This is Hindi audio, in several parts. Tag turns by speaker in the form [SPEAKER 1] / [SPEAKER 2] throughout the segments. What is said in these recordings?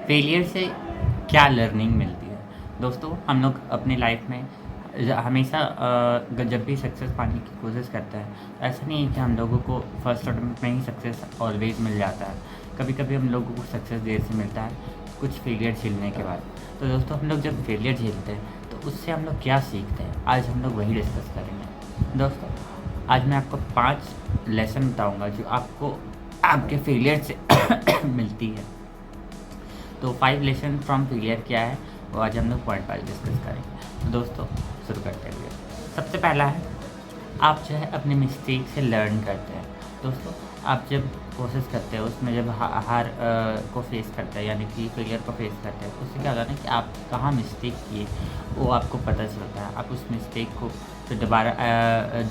[SPEAKER 1] फेलियर से क्या लर्निंग मिलती है? दोस्तों, हम लोग अपनी लाइफ में हमेशा जब भी सक्सेस पाने की कोशिश करते हैं, तो ऐसा नहीं है कि हम लोगों को फर्स्ट अटेम्प्ट में ही सक्सेस ऑलवेज मिल जाता है। कभी कभी हम लोगों को सक्सेस देर से मिलता है, कुछ फेलियर झेलने के बाद। तो दोस्तों, हम लोग जब फेलियर झेलते हैं तो उससे हम लोग क्या सीखते हैं, आज हम लोग वही डिस्कस करेंगे। दोस्तों, आज मैं आपको 5 लेसन बताऊंगा जो आपको आपके फेलियर से मिलती है। तो 5 लेसन फ्रॉम फेलियर क्या है, वो आज हम लोग पॉइंट वाइज डिस्कस करेंगे। तो दोस्तों, शुरू करते हुए सबसे पहला है, आप जो है अपने मिस्टेक से लर्न करते हैं। दोस्तों, आप जब कोशिश करते हैं उसमें जब हार को फेस करते हैं, यानी कि फेलियर को फेस करते हैं, तो उससे क्या होता है ना कि आप कहाँ मिस्टेक किए वो आपको पता चलता है। आप उस मिस्टेक को फिर दोबारा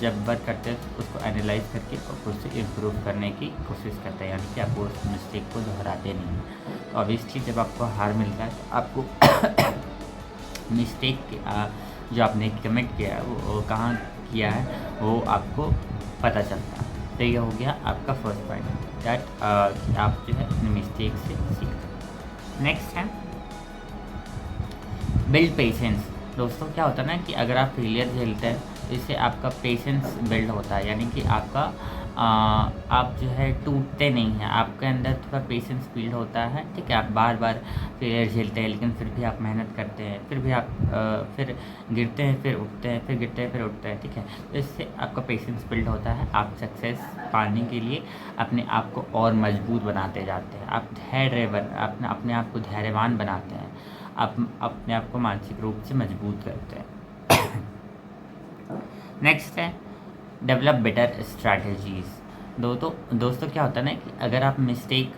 [SPEAKER 1] जब वर्क करते हैं तो उसको एनालाइज करके और खुद से इम्प्रूव करने की कोशिश करते हैं, यानी कि आप उस मिस्टेक को दोहराते नहीं हैं। तो ऑब्वियसली जब आपको हार मिलता है तो आपको मिस्टेक जो आपने कमिट किया है वो कहाँ किया है वो आपको पता चलता है। तो ये हो गया आपका फर्स्ट पॉइंट, दैट कि आप जो है अपने मिस्टेक से सीखते हैं। नेक्स्ट है बिल्ड पेशेंस। दोस्तों, क्या होता है ना कि अगर आप फेलियर झेलते हैं तो इससे आपका पेशेंस बिल्ड होता है, यानी कि आपका आप जो है टूटते नहीं हैं, आपके अंदर थोड़ा पेशेंस बिल्ड होता है। ठीक है, आप बार बार फेलियर झेलते हैं लेकिन फिर भी आप मेहनत करते हैं, फिर भी आप फिर गिरते हैं, फिर उठते हैं, फिर गिरते हैं, फिर उठते हैं। ठीक है, तो इससे आपका पेशेंस बिल्ड होता है। आप सक्सेस पाने के लिए अपने आप को और मजबूत बनाते जाते हैं। आप अपने आप को धैर्यवान बनाते हैं। आप अपने आप को मानसिक रूप से मजबूत करते हैं। नेक्स्ट है डेवलप बेटर स्ट्रैटेजीज़। दोस्तों, क्या होता है ना कि अगर आप मिस्टेक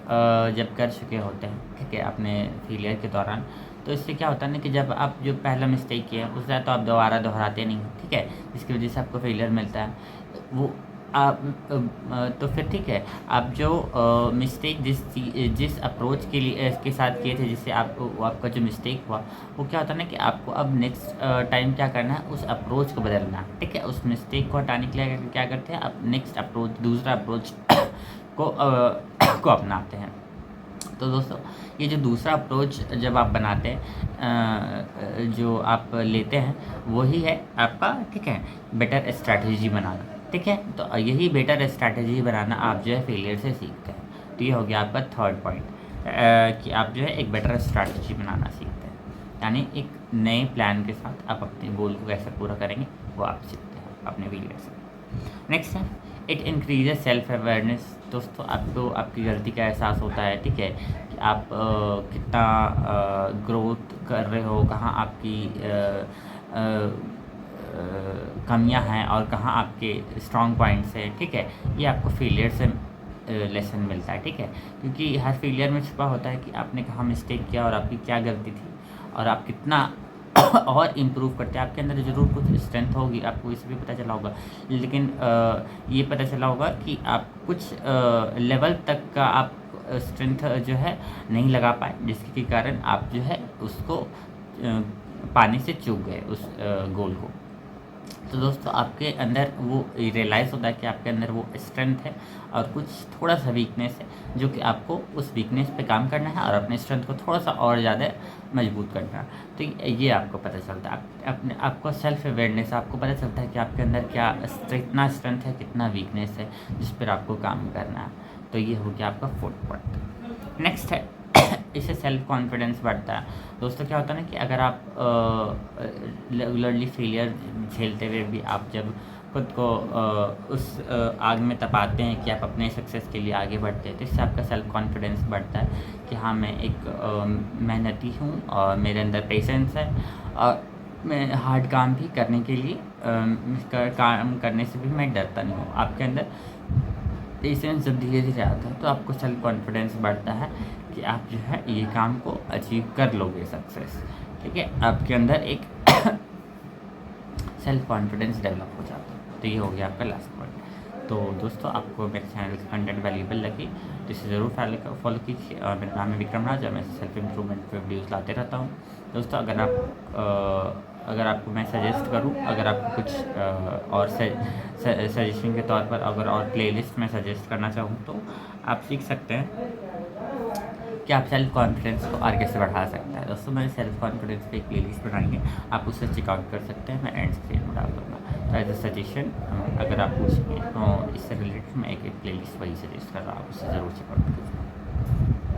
[SPEAKER 1] जब कर चुके होते हैं, ठीक है, अपने फेलियर के दौरान, तो इससे क्या होता है ना कि जब आप जो पहला मिस्टेक किया है उससे तो आप दोबारा दोहराते नहीं हो। ठीक है, जिसकी वजह से आपको फेलियर मिलता है वो आप तो फिर ठीक है, आप जो मिस्टेक जिस अप्रोच के लिए के साथ किए थे, जिससे आपका जो मिस्टेक हुआ वो क्या होता है ना कि आपको अब नेक्स्ट टाइम क्या करना है, उस अप्रोच को बदलना है। ठीक है, उस मिस्टेक को हटाने के लिए क्या करते हैं, आप नेक्स्ट अप्रोच, दूसरा अप्रोच को अपनाते हैं। तो दोस्तों, ये जो दूसरा अप्रोच जब आप बनाते हैं, जो आप लेते हैं, वही है आपका, ठीक है, बेटर स्ट्रैटेजी बनाना। ठीक है, तो यही बेटर स्ट्रैटेजी बनाना आप जो है फेलियर से सीखते हैं। तो ये हो गया आपका थर्ड पॉइंट, कि आप जो है एक बेटर स्ट्रैटेजी बनाना सीखते हैं, यानी एक नए प्लान के साथ आप अपने गोल को कैसे पूरा करेंगे वो आप सीखते हैं अपने फेलियर से। नेक्स्ट है इट इंक्रीजेज सेल्फ अवेयरनेस। दोस्तों, आपको आपकी गलती का एहसास होता है। ठीक है, कि आप कितना ग्रोथ कर रहे हो, कहाँ आपकी कमियां हैं और कहाँ आपके स्ट्रॉन्ग पॉइंट्स हैं। ठीक है, ये आपको फेलियर से लेसन मिलता है। ठीक है, क्योंकि हर फेलियर में छुपा होता है कि आपने कहाँ मिस्टेक किया और आपकी क्या गलती थी और आप कितना और इम्प्रूव करते हैं। आपके अंदर ज़रूर कुछ स्ट्रेंथ होगी, आपको इसे भी पता चला होगा, लेकिन ये पता चला होगा कि आप कुछ लेवल तक का आप स्ट्रेंथ जो है नहीं लगा पाए, जिसके कारण आप जो है उसको पाने से चूक गए उस गोल को। तो दोस्तों, आपके अंदर वो रियलाइज़ होता है कि आपके अंदर वो स्ट्रेंथ है और कुछ थोड़ा सा वीकनेस है, जो कि आपको उस वीकनेस पे काम करना है और अपने स्ट्रेंथ को थोड़ा सा और ज़्यादा मजबूत करना है। तो ये आपको पता चलता है, अपने आपको सेल्फ अवेयरनेस, आपको पता चलता है कि आपके अंदर कितना स्ट्रेंथ है, कितना वीकनेस है, जिस पर आपको काम करना है। तो ये हो गया आपका फोर्थ पॉइंट। नेक्स्ट है इससे सेल्फ कॉन्फिडेंस बढ़ता है। दोस्तों, क्या होता है ना कि अगर आप रेगुलरली फेलियर झेलते हुए भी आप जब खुद को उस आग में तपाते हैं कि आप अपने सक्सेस के लिए आगे बढ़ते हैं, तो इससे आपका सेल्फ कॉन्फिडेंस बढ़ता है कि हाँ, मैं एक मेहनती हूँ और मेरे अंदर पेशेंस है और मैं हार्ड काम भी करने के लिए काम करने से भी मैं डरता नहीं हूँ। आपके अंदर पेशेंस जब धीरे धीरे आता है तो आपको सेल्फ कॉन्फिडेंस बढ़ता है कि आप जो है ये काम को अचीव कर लोगे सक्सेस। ठीक है, आपके अंदर एक सेल्फ कॉन्फिडेंस डेवलप हो जाता है। तो ये हो गया आपका लास्ट पॉइंट। तो दोस्तों, आपको मेरे चैनल का कंटेंट वैल्यूबल लगी तो इसे ज़रूर फॉलो कीजिए। और मेरा नाम है विक्रम राज और मैं सेल्फ इम्प्रूवमेंट पे वीडियोज़ लाते रहता हूँ। दोस्तों, अगर आपको मैं सजेस्ट करूं, अगर आपको कुछ और सजेशन के तौर पर अगर और प्लेलिस्ट में सजेस्ट करना चाहूँ तो आप सीख सकते हैं कि आप सेल्फ कॉन्फिडेंस को और कैसे बढ़ा सकते हैं। दोस्तों मैंने सेल्फ कॉन्फिडेंस पे एक प्लेलिस्ट बनाई है, आप उसे चेकआउट कर सकते हैं, मैं एंड स्क्रीन में डाल दूँगा। तो एज अ सजेशन अगर आप पूछेंगे तो इससे रिलेटेड मैं एक प्लेलिस्ट वही सजेस्ट कर रहा हूँ, आप उसे ज़रूर चेकआउट कीजिए।